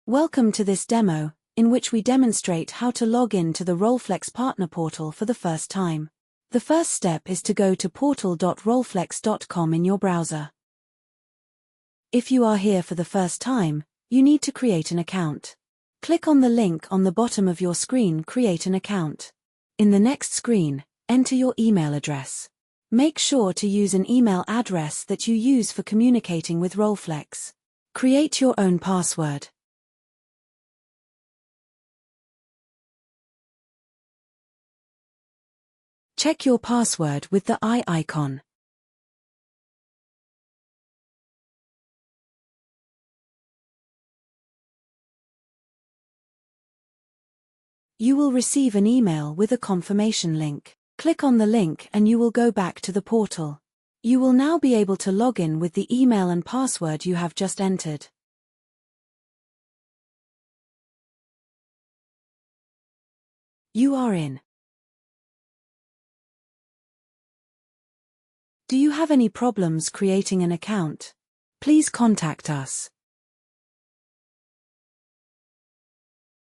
Welcome to this demo, in which we demonstrate how to log in to the Rolflex Partner Portal for the first time. The first step is to go to portal.rolflex.com in your browser. If you are here for the first time, you need to create an account. Click on the link on the bottom of your screen, Create an account. In the next screen, enter your email address. Make sure to use an email address that you use for communicating with Rolflex. Create your own password. Check your password with the eye icon. You will receive an email with a confirmation link. Click on the link and you will go back to the portal. You will now be able to log in with the email and password you have just entered. You are in. Do you have any problems creating an account? Please contact us.